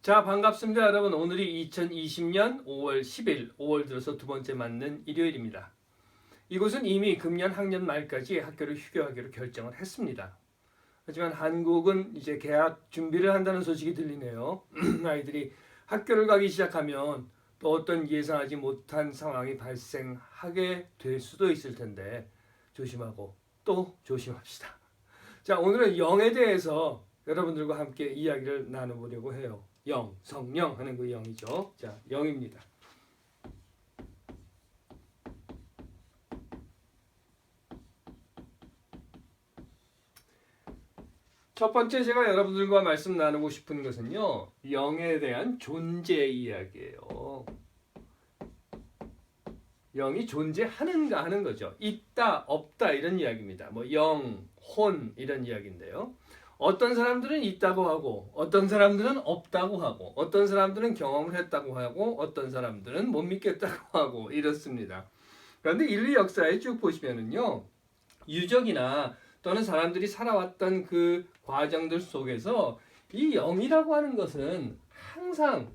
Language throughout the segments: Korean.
자, 반갑습니다, 여러분. 오늘이 2020년 5월 10일, 5월 들어서 두 번째 맞는 일요일입니다. 이곳은 이미 금년 학년 말까지 학교를 휴교하기로 결정을 했습니다. 하지만 한국은 이제 개학 준비를 한다는 소식이 들리네요. 아이들이 학교를 가기 시작하면 또 어떤 예상하지 못한 상황이 발생하게 될 수도 있을 텐데 조심하고 또 조심합시다. 자, 오늘은 영에 대해서 여러분들과 함께 이야기를 나눠보려고 해요. 영, 성령 하는 그 영이죠. 자, 영입니다. 첫 번째 제가 여러분들과 말씀 나누고 싶은 것은요, 영에 대한 존재 이야기예요. 영이 존재하는가 하는 거죠. 있다, 없다 이런 이야기입니다. 뭐 영, 혼 이런 이야기인데요. 어떤 사람들은 있다고 하고 어떤 사람들은 없다고 하고 어떤 사람들은 경험을 했다고 하고 어떤 사람들은 못 믿겠다고 하고 이렇습니다. 그런데 인류 역사에 쭉 보시면은요, 유적이나 또는 사람들이 살아왔던 그 과정들 속에서 이 영이라고 하는 것은 항상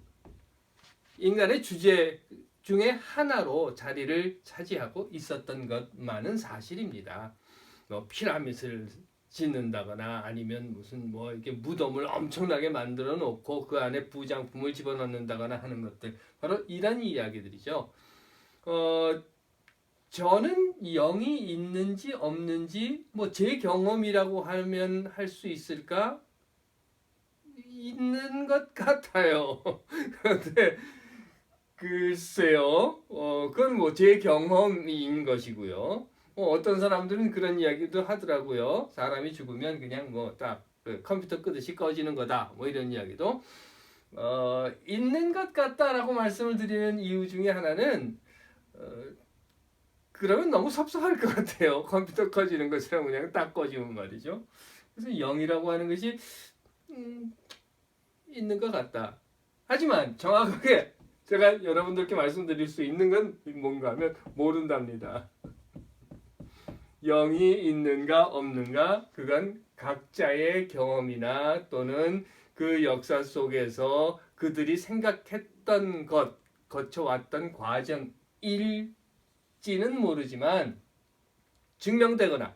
인간의 주제 중에 하나로 자리를 차지하고 있었던 것만은 사실입니다. 뭐 피라미드를 짓는다거나 아니면 무슨 뭐 이렇게 무덤을 엄청나게 만들어 놓고 그 안에 부장품을 집어넣는다거나 하는 것들, 바로 이런 이야기들이죠. 저는 영이 있는지 없는지 뭐 제 경험이라고 하면 할 수 있을까? 있는 것 같아요. 그런데 글쎄요, 그건 뭐 제 경험인 것이고요. 어떤 사람들은 그런 이야기도 하더라고요. 사람이 죽으면 그냥 뭐 딱 컴퓨터 끄듯이 꺼지는 거다. 뭐 이런 이야기도 있는 것 같다라고 말씀을 드리는 이유 중에 하나는 그러면 너무 섭섭할 것 같아요. 컴퓨터 꺼지는 것이랑 그냥 딱 꺼지면 말이죠. 그래서 영이라고 하는 것이 있는 것 같다. 하지만 정확하게 제가 여러분들께 말씀드릴 수 있는 건 뭔가 하면 모른답니다. 영이 있는가 없는가 그건 각자의 경험이나 또는 그 역사 속에서 그들이 생각했던 것, 거쳐왔던 과정일지는 모르지만 증명되거나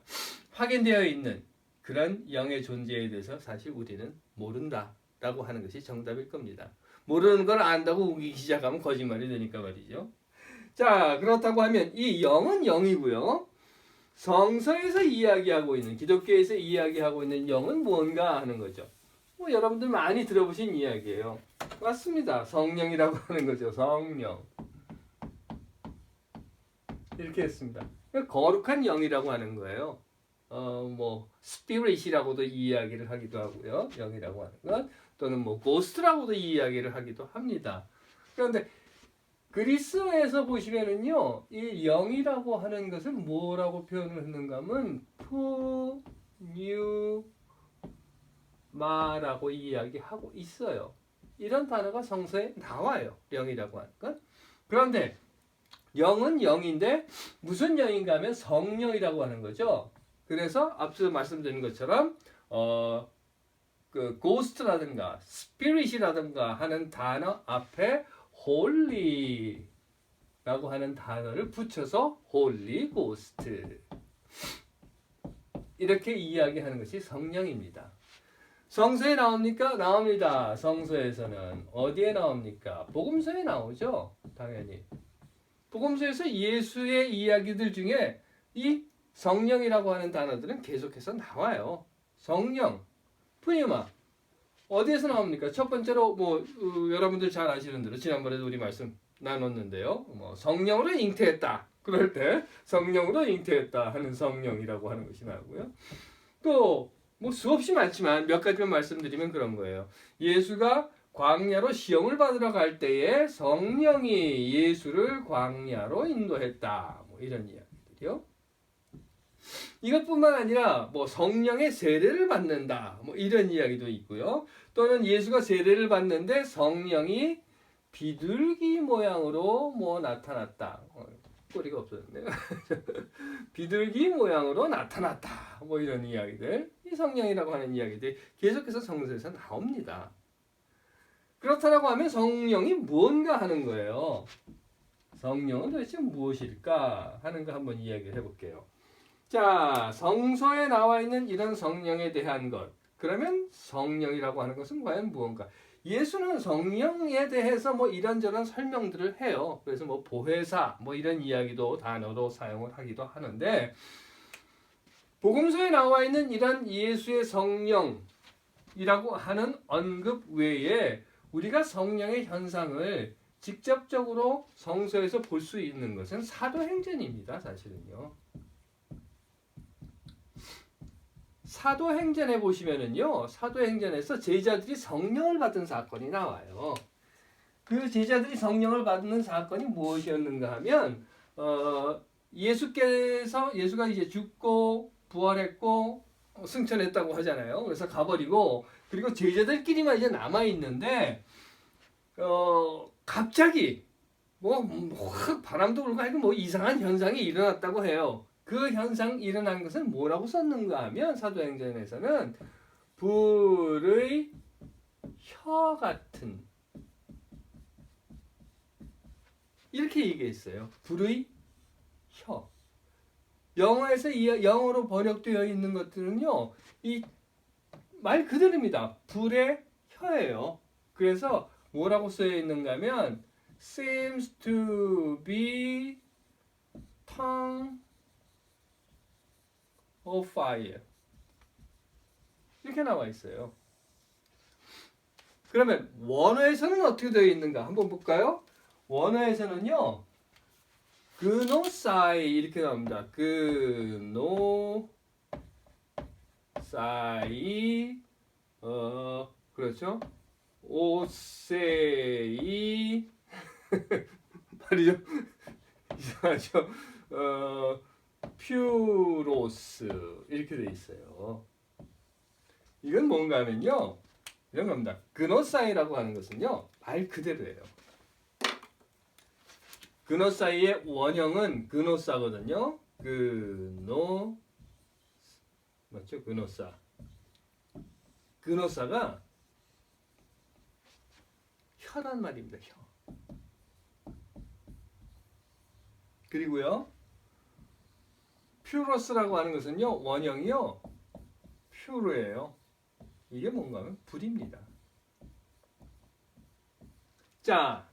확인되어 있는 그런 영의 존재에 대해서 사실 우리는 모른다라고 하는 것이 정답일 겁니다. 모르는 걸 안다고 우기기 시작하면 거짓말이 되니까 말이죠. 자, 그렇다고 하면 이 영은 영이고요. 성서에서 이야기하고 있는, 기독교에서 이야기하고 있는 영은 뭔가 하는 거죠. 뭐 여러분들 많이 들어보신 이야기예요. 맞습니다. 성령이라고 하는 거죠. 성령. 이렇게 했습니다. 거룩한 영이라고 하는 거예요. 뭐 스피릿이라고도 이야기를 하기도 하고요. 영이라고 하는 것, 또는 뭐 고스트라고도 이야기를 하기도 합니다. 그런데 그리스어에서 보시면은요, 이 영이라고 하는 것을 뭐라고 표현을 했는가 하면 푸뉴마라고 이야기하고 있어요. 이런 단어가 성서에 나와요. 영이라고 하는 것. 그런데 영은 영인데 무슨 영인가 하면 성령이라고 하는 거죠. 그래서 앞서 말씀드린 것처럼 그 고스트라든가 스피릿이라든가 하는 단어 앞에 홀리라고 하는 단어를 붙여서 홀리 고스트 이렇게 이야기하는 것이 성령입니다. 성서에 나옵니까? 나옵니다. 성서에서는 어디에 나옵니까? 복음서에 나오죠. 당연히. 복음서에서 예수의 이야기들 중에 이 성령이라고 하는 단어들은 계속해서 나와요. 성령, 푸니마. 어디에서 나옵니까? 첫 번째로 뭐 여러분들 잘 아시는 대로 지난번에도 우리 말씀 나눴는데요. 뭐 성령으로 잉태했다. 그럴 때 성령으로 잉태했다 하는 성령이라고 하는 것이 나오고요. 또 뭐 수없이 많지만 몇 가지만 말씀드리면 그런 거예요. 예수가 광야로 시험을 받으러 갈 때에 성령이 예수를 광야로 인도했다. 뭐 이런 이야기들이요. 이것뿐만 아니라 뭐 성령의 세례를 받는다. 뭐 이런 이야기도 있고요. 또는 예수가 세례를 받는데 성령이 비둘기 모양으로 뭐 나타났다. 꼬리가 없어졌네요. 비둘기 모양으로 나타났다. 뭐 이런 이야기들. 이 성령이라고 하는 이야기들이 계속해서 성서에서 나옵니다. 그렇다라고 하면 성령이 무언가 하는 거예요. 성령은 도대체 무엇일까 하는 거 한번 이야기를 해볼게요. 자, 성서에 나와 있는 이런 성령에 대한 것. 그러면 성령이라고 하는 것은 과연 무언가? 예수는 성령에 대해서 뭐 이런저런 설명들을 해요. 그래서 뭐 보혜사 뭐 이런 이야기도 단어로 사용을 하기도 하는데, 복음서에 나와 있는 이런 예수의 성령이라고 하는 언급 외에 우리가 성령의 현상을 직접적으로 성서에서 볼 수 있는 것은 사도행전입니다. 사실은요. 사도행전에 보시면은요, 사도행전에서 제자들이 성령을 받은 사건이 나와요. 그 제자들이 성령을 받는 사건이 무엇이었는가 하면, 예수가 이제 죽고 부활했고 승천했다고 하잖아요. 그래서 가버리고, 그리고 제자들끼리만 이제 남아 있는데, 갑자기 확 바람도 불고 하여튼 뭐 이상한 현상이 일어났다고 해요. 그 현상 일어난 것은 뭐라고 썼는가 하면 사도행전에서는 불의 혀 같은, 이렇게 얘기했어요. 불의 혀. 영어로 번역되어 있는 것들은요, 이 말 그대로입니다. 불의 혀예요. 그래서 뭐라고 쓰여 있는가 하면 seems to be tongue of fire, 이렇게 나와 있어요. 그러면 원어에서는 어떻게 되어 있는가 한번 볼까요? 원어에서는요, 그노사이 이렇게 나옵니다. 그노사이, 그렇죠? 오세이 말이 좀 이상하죠? 퓨로스 이렇게 돼 있어요. 이건 뭔가 하면요, 이런 겁니다. 그노사이라고 하는 것은요, 말 그대로예요. 그노사이의 원형은 그노사거든요. 맞죠? 그노사가 혀란 말입니다. 혀. 그리고요, 퓨로스라고 하는 것은요, 원형이요, 퓨르예요. 이게 뭔가 하면 불입니다. 자,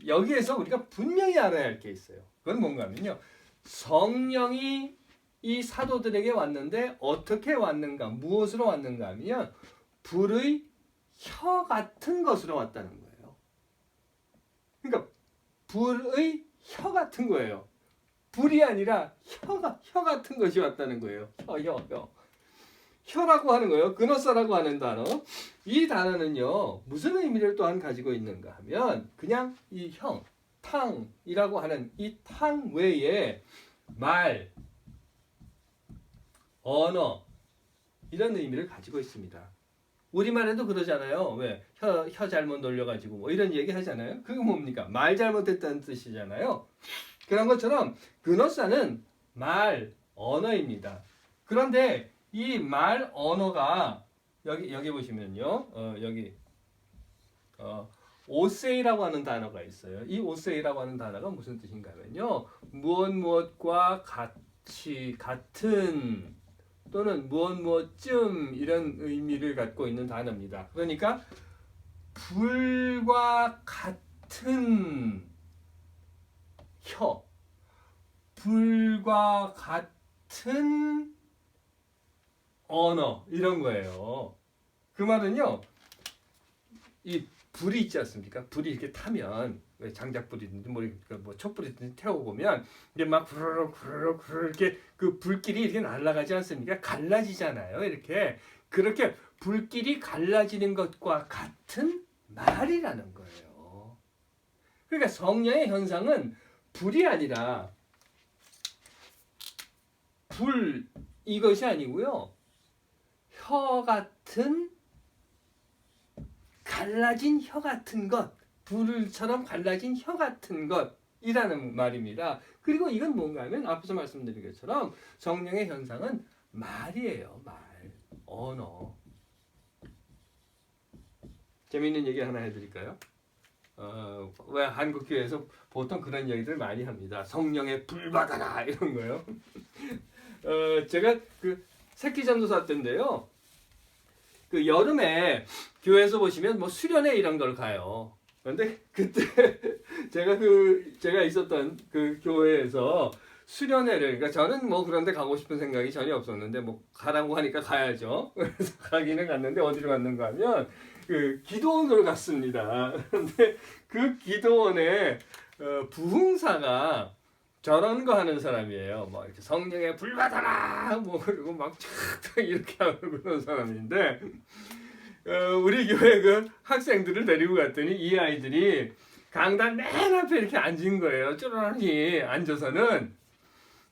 여기에서 우리가 분명히 알아야 할 게 있어요. 그건 뭔가 하면요, 성령이 이 사도들에게 왔는데 어떻게 왔는가, 무엇으로 왔는가 하면 불의 혀 같은 것으로 왔다는 거예요. 그러니까 불의 혀 같은 거예요. 불이 아니라 혀 같은 것이 왔다는 거예요. 혀. 혀라고 하는 거예요. 그노사라고 하는 단어. 이 단어는요, 무슨 의미를 또한 가지고 있는가 하면 그냥 이 탕이라고 하는 이 탕 외에 말, 언어 이런 의미를 가지고 있습니다. 우리말에도 그러잖아요. 왜? 혀 잘못 놀려가지고 뭐 이런 얘기 하잖아요. 그거 뭡니까? 말 잘못했다는 뜻이잖아요. 그런 것처럼 그노사는 말, 언어입니다. 그런데 이 말, 언어가 여기 보시면요, 오세이라고 하는 단어가 있어요. 이 오세이라고 하는 단어가 무슨 뜻인가 하면요, 무엇과 같은 또는 무엇쯤 이런 의미를 갖고 있는 단어입니다. 그러니까 불과 같은 혀, 불과 같은 언어 이런 거예요. 그 말은요, 이 불이 있지 않습니까? 불이 이렇게 타면, 왜 장작불이든지 뭐 촛불이든지 태우고 보면 이게 막 후루룩 이렇게 그 불길이 이렇게 날아가지 않습니까? 갈라지잖아요. 이렇게 그렇게 불길이 갈라지는 것과 같은 말이라는 거예요. 그러니까 성령의 현상은 불이 아니라 불 이것이 아니고요, 혀 같은, 갈라진 혀 같은 것, 불처럼 갈라진 혀 같은 것이라는 말입니다. 그리고 이건 뭔가 하면 앞에서 말씀드린 것처럼 성령의 현상은 말이에요. 말, 언어. 재미있는 얘기 하나 해드릴까요? 왜 한국 교회에서 보통 그런 얘기들 많이 합니다. 성령의 불 받아라 이런 거요. 제가 그 새끼 전도사 때인데요. 그 여름에 교회에서 보시면 뭐 수련회 이런 걸 가요. 그런데 그때 제가 있었던 그 교회에서 수련회를, 그러니까 저는 뭐 그런데 가고 싶은 생각이 전혀 없었는데 뭐 가라고 하니까 가야죠. 그래서 가기는 갔는데 어디로 갔는가 하면 그 기도원으로 갔습니다. 그런데 그 기도원에 부흥사가 저런 거 하는 사람이에요. 뭐 이렇게 성령의 불 받아라 뭐 그리고 막 이렇게 하고 그런 사람인데 우리 교회 그 학생들을 데리고 갔더니 이 아이들이 강단 맨 앞에 이렇게 앉은 거예요. 쭈르르니 앉아서는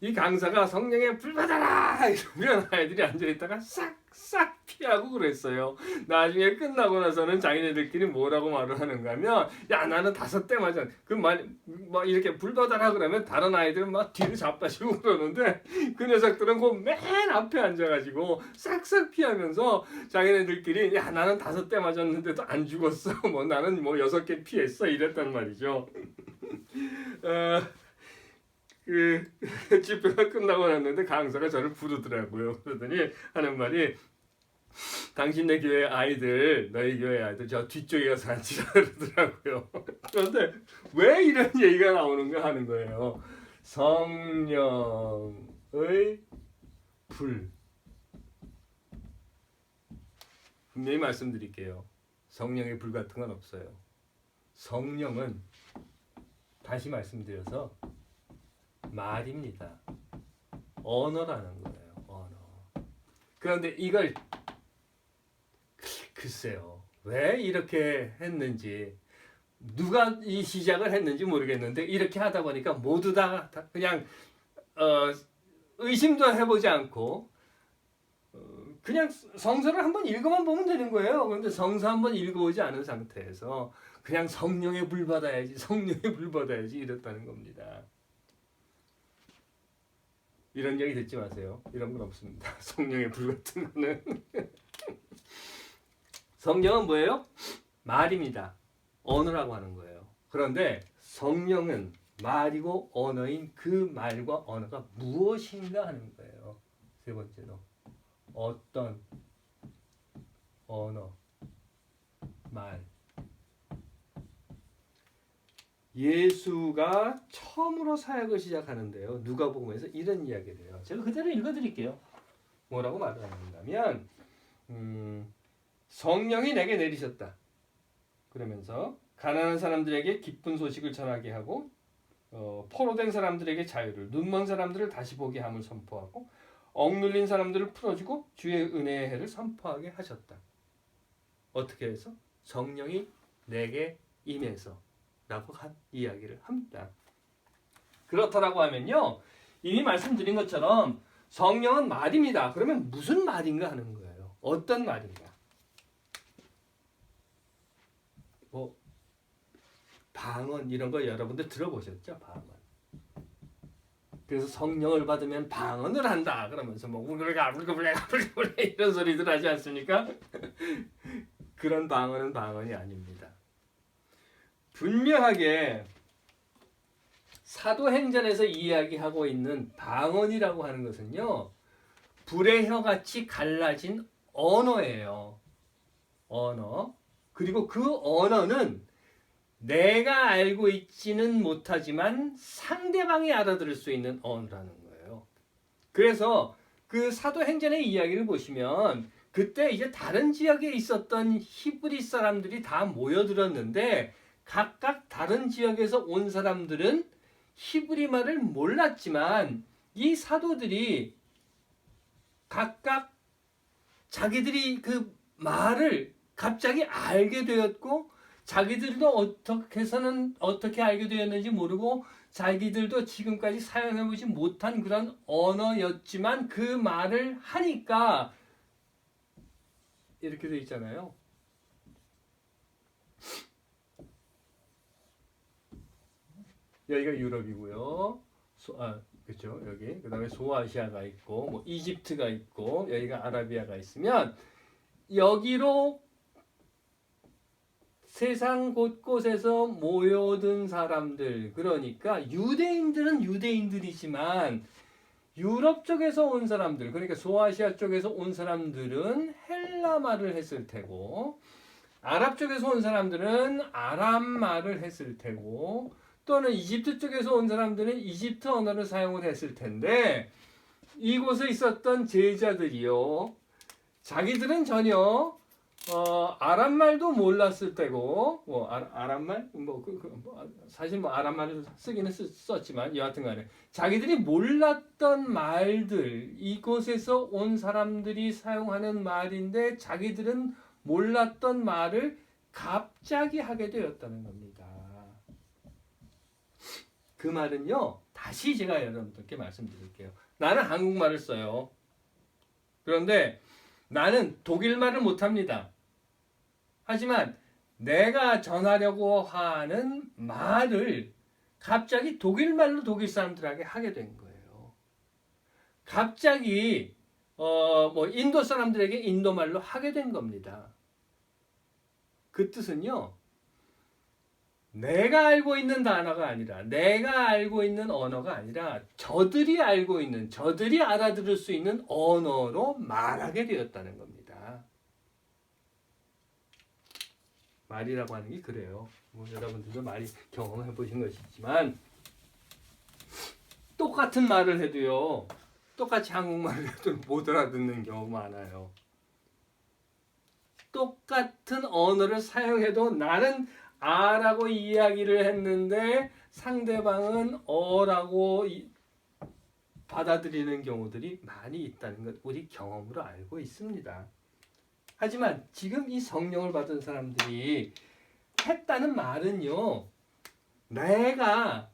이 강사가 성령의 불 받아라 이러면 아이들이 앉아있다가 싹싹 피하고 그랬어요. 나중에 끝나고 나서는 자기네들끼리 뭐라고 말을 하는가 하면 야 나는 5대 맞아. 그 말 막 이렇게 불 받아라 그러면 다른 아이들은 막 뒤를 잡아주고 그러는데 그 녀석들은 그 맨 앞에 앉아가지고 싹싹 피하면서 자기네들끼리 야 나는 5대 맞았는데도 안 죽었어. 뭐 나는 뭐 6개 피했어 이랬단 말이죠. 그 집회가 끝나고 났는데 강사가 저를 부르더라고요. 그러더니 하는 말이 당신네 교회 아이들, 너희 교회 아이들 저 뒤쪽에 가서 앉으라 그러더라고요. 그런데 왜 이런 얘기가 나오는가 하는 거예요. 성령의 불. 분명히 말씀드릴게요. 성령의 불 같은 건 없어요. 성령은 다시 말씀드려서 말입니다. 언어라는 거예요. 언어. 그런데 이걸 글쎄요. 왜 이렇게 했는지 누가 이 시작을 했는지 모르겠는데 이렇게 하다 보니까 모두 다 그냥 의심도 해보지 않고 그냥 성서를 한번 읽어만 보면 되는 거예요. 그런데 성서 한번 읽어보지 않은 상태에서 그냥 성령의 불 받아야지, 성령의 불 받아야지 이랬다는 겁니다. 이런 얘기 듣지 마세요. 이런 건 없습니다. 성령의 불 같은 거는. 성령은 뭐예요? 말입니다. 언어라고 하는 거예요. 그런데 성령은 말이고 언어인 그 말과 언어가 무엇인가 하는 거예요. 세 번째로 어떤 언어, 말. 예수가 처음으로 사역을 시작하는데요. 누가복음에서 이런 이야기를 해요. 제가 그대로 읽어드릴게요. 뭐라고 말을 하는가면 성령이 내게 내리셨다. 그러면서 가난한 사람들에게 기쁜 소식을 전하게 하고 포로된 사람들에게 자유를, 눈먼 사람들을 다시 보게 함을 선포하고 억눌린 사람들을 풀어주고 주의 은혜의 해를 선포하게 하셨다. 어떻게 해서? 성령이 내게 임해서 라고 한 이야기를 합니다. 그렇다라고 하면요. 이미 말씀드린 것처럼 성령은 말입니다. 그러면 무슨 말인가 하는 거예요. 어떤 말인가? 뭐 방언 이런 거 여러분들 들어보셨죠? 방언. 그래서 성령을 받으면 방언을 한다. 그러면서 뭐 울그레가 이런 소리들 하지 않습니까? 그런 방언은 방언이 아닙니다. 분명하게 사도행전에서 이야기하고 있는 방언이라고 하는 것은요. 불의 혀같이 갈라진 언어예요. 언어. 그리고 그 언어는 내가 알고 있지는 못하지만 상대방이 알아들을 수 있는 언어라는 거예요. 그래서 그 사도행전의 이야기를 보시면 그때 이제 다른 지역에 있었던 히브리 사람들이 다 모여들었는데 각각 다른 지역에서 온 사람들은 히브리 말을 몰랐지만 이 사도들이 각각 자기들이 그 말을 갑자기 알게 되었고 자기들도 어떻게 알게 되었는지 모르고 자기들도 지금까지 사용해보지 못한 그런 언어였지만 그 말을 하니까 이렇게 돼 있잖아요. 여기가 유럽이고요. 그렇죠. 여기 그다음에 소아시아가 있고 뭐 이집트가 있고 여기가 아라비아가 있으면 여기로 세상 곳곳에서 모여든 사람들, 그러니까 유대인들은 유대인들이지만 유럽 쪽에서 온 사람들, 그러니까 소아시아 쪽에서 온 사람들은 헬라 말을 했을 테고, 아랍 쪽에서 온 사람들은 아람 말을 했을 테고, 또는 이집트 쪽에서 온 사람들은 이집트 언어를 사용을 했을 텐데, 이곳에 있었던 제자들이요, 자기들은 전혀 아랍말도 몰랐을 때고, 뭐 아랍말, 사실 뭐 아랍말을 쓰기는 썼지만 여하튼간에 자기들이 몰랐던 말들, 이곳에서 온 사람들이 사용하는 말인데 자기들은 몰랐던 말을 갑자기 하게 되었다는 겁니다. 그 말은요, 다시 제가 여러분들께 말씀드릴게요. 나는 한국말을 써요. 그런데 나는 독일말을 못합니다. 하지만 내가 전하려고 하는 말을 갑자기 독일말로 독일 사람들에게 하게 된 거예요. 갑자기 인도 사람들에게 인도말로 하게 된 겁니다. 그 뜻은요, 내가 알고 있는 단어가 아니라, 내가 알고 있는 언어가 아니라 저들이 알고 있는, 저들이 알아들을 수 있는 언어로 말하게 되었다는 겁니다. 말이라고 하는 게 그래요. 뭐 여러분들도 많이 경험해 보신 것이지만 똑같은 말을 해도요, 똑같이 한국말을 해도 못 알아듣는 경우 많아요. 똑같은 언어를 사용해도 나는 아라고 이야기를 했는데 상대방은 어라고 받아들이는 경우들이 많이 있다는 것 우리 경험으로 알고 있습니다. 하지만 지금 이 성령을 받은 사람들이 했다는 말은요, 내가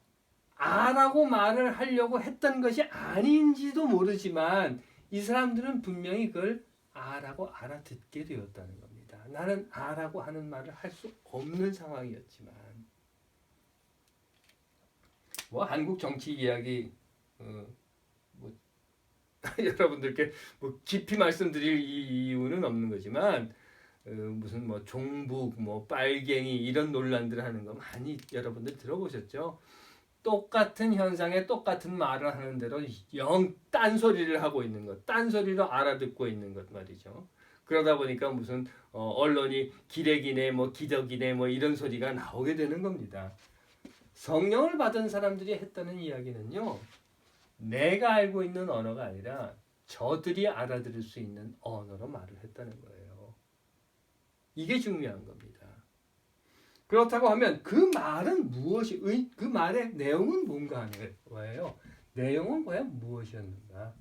아라고 말을 하려고 했던 것이 아닌지도 모르지만 이 사람들은 분명히 그걸 아라고 알아듣게 되었다는 겁니다. 나는 아라고 하는 말을 할 수 없는 상황이었지만, 뭐 한국 정치 이야기 여러분들께 뭐 깊이 말씀드릴 이유는 없는 거지만 무슨 뭐 종북, 뭐 빨갱이 이런 논란들을 하는 거 많이 여러분들 들어보셨죠? 똑같은 현상에 똑같은 말을 하는 대로 영 딴소리를 하고 있는 것, 딴소리로 알아듣고 있는 것 말이죠. 그러다 보니까 무슨 언론이 기레기네, 뭐 기덕이네, 뭐 이런 소리가 나오게 되는 겁니다. 성령을 받은 사람들이 했다는 이야기는요, 내가 알고 있는 언어가 아니라 저들이 알아들을 수 있는 언어로 말을 했다는 거예요. 이게 중요한 겁니다. 그렇다고 하면 그 말은 무엇이, 그 말의 내용은 뭔가 하는 거예요. 내용은 과연 무엇이었는가?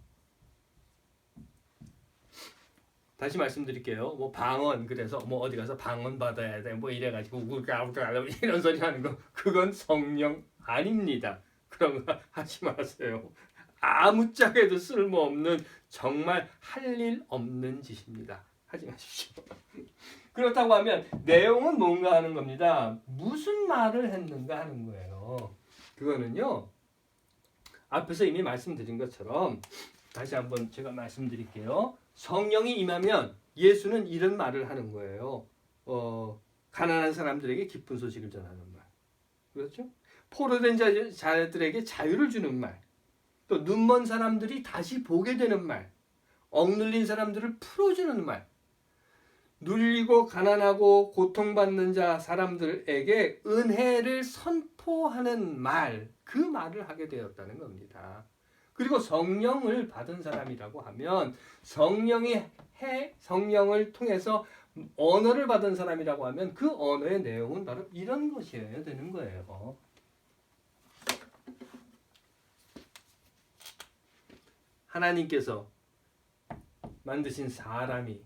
다시 말씀드릴게요. 뭐 방언, 그래서 뭐 어디 가서 방언 받아야 돼, 뭐 이래가지고 우가우가 이런 소리 하는 거, 그건 성령 아닙니다. 그런 거 하지 마세요. 아무짝에도 쓸모없는, 정말 할 일 없는 짓입니다. 하지 마십시오. 그렇다고 하면 내용은 뭔가 하는 겁니다. 무슨 말을 했는가 하는 거예요. 그거는요, 앞에서 이미 말씀드린 것처럼 다시 한번 제가 말씀드릴게요. 성령이 임하면 예수는 이런 말을 하는 거예요. 가난한 사람들에게 기쁜 소식을 전하는 말. 그렇죠? 포로된 자들에게 자유를 주는 말. 또 눈먼 사람들이 다시 보게 되는 말. 억눌린 사람들을 풀어주는 말. 눌리고 가난하고 고통받는 자 사람들에게 은혜를 선포하는 말, 그 말을 하게 되었다는 겁니다. 그리고 성령을 받은 사람이라고 하면 성령을 통해서 언어를 받은 사람이라고 하면 그 언어의 내용은 바로 이런 것이어야 되는 거예요. 하나님께서 만드신 사람이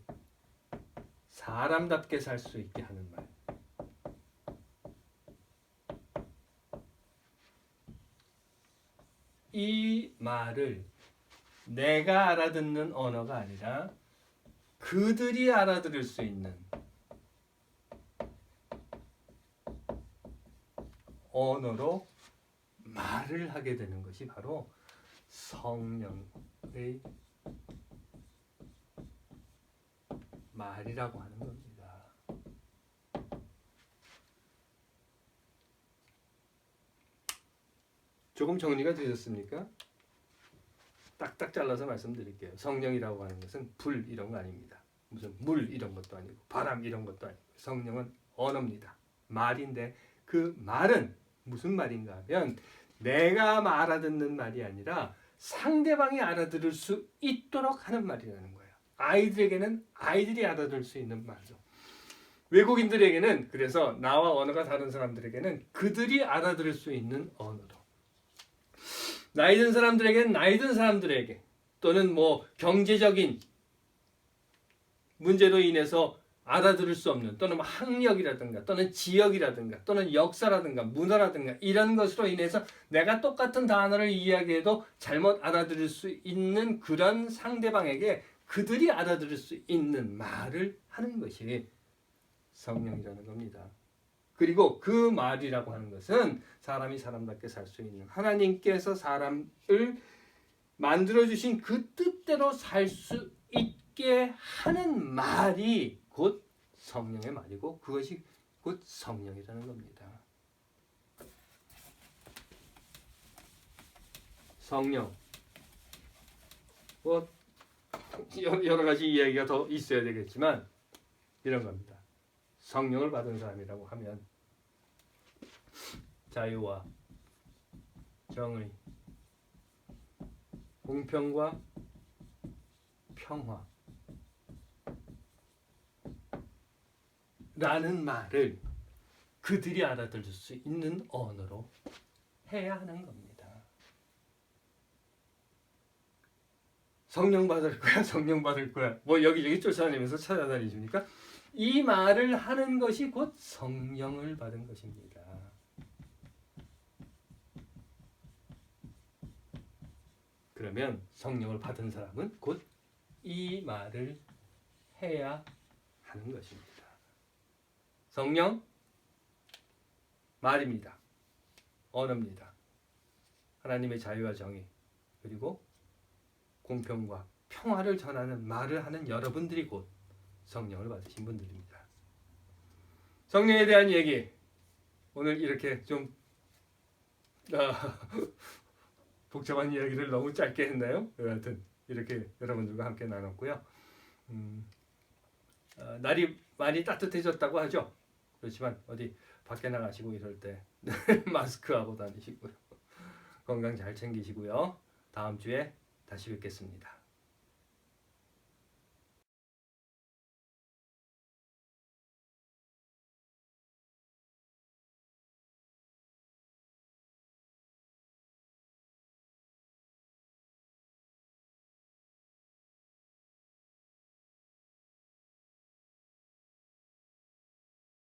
사람답게 살 수 있게 하는 말. 이 말을 내가 알아듣는 언어가 아니라 그들이 알아들을 수 있는 언어로 말을 하게 되는 것이 바로 성령의 말이라고 하는 겁니다. 조금 정리가 되셨습니까? 딱딱 잘라서 말씀드릴게요. 성령이라고 하는 것은 불 이런 거 아닙니다. 무슨 물 이런 것도 아니고 바람 이런 것도 아니고 성령은 언어입니다. 말인데 그 말은 무슨 말인가 하면 내가 알아듣는 말이 아니라 상대방이 알아들을 수 있도록 하는 말이라는 거예요. 아이들에게는 아이들이 알아들을 수 있는 말이죠. 외국인들에게는 그래서 나와 언어가 다른 사람들에게는 그들이 알아들을 수 있는 언어로 나이 든 사람들에게는 나이 든 사람들에게 또는 뭐 경제적인 문제로 인해서 알아들을 수 없는 또는 뭐 학력이라든가 또는 지역이라든가 또는 역사라든가 문화라든가 이런 것으로 인해서 내가 똑같은 단어를 이야기해도 잘못 알아들을 수 있는 그런 상대방에게 그들이 알아들을 수 있는 말을 하는 것이 성령이라는 겁니다. 그리고 그 말이라고 하는 것은 사람이 사람답게 살 수 있는 하나님께서 사람을 만들어주신 그 뜻대로 살 수 있게 하는 말이 곧 성령의 말이고 그것이 곧 성령이라는 겁니다. 성령 뭐 여러 가지 이야기가 더 있어야 되겠지만 이런 겁니다. 성령을 받은 사람이라고 하면 자유와 정의, 공평과 평화 라는 말을 그들이 알아들을 수 있는 언어로 해야 하는 겁니다. 성령 받을 거야, 성령 받을 거야. 뭐 여기저기 쫓아다니면서 찾아다니십니까? 이 말을 하는 것이 곧 성령을 받은 것입니다. 그러면 성령을 받은 사람은 곧 이 말을 해야 하는 것입니다. 성령, 말입니다. 언어입니다. 하나님의 자유와 정의 그리고 공평과 평화를 전하는 말을 하는 여러분들이 곧 성령을 받으신 분들입니다. 성령에 대한 얘기 오늘 이렇게 좀 복잡한 이야기를 너무 짧게 했나요? 여하튼 이렇게 여러분들과 함께 나눴고요. 날이 많이 따뜻해졌다고 하죠. 그렇지만 어디 밖에 나가시고 이럴 때 마스크하고 다니시고요. 건강 잘 챙기시고요. 다음 주에 다시 뵙겠습니다.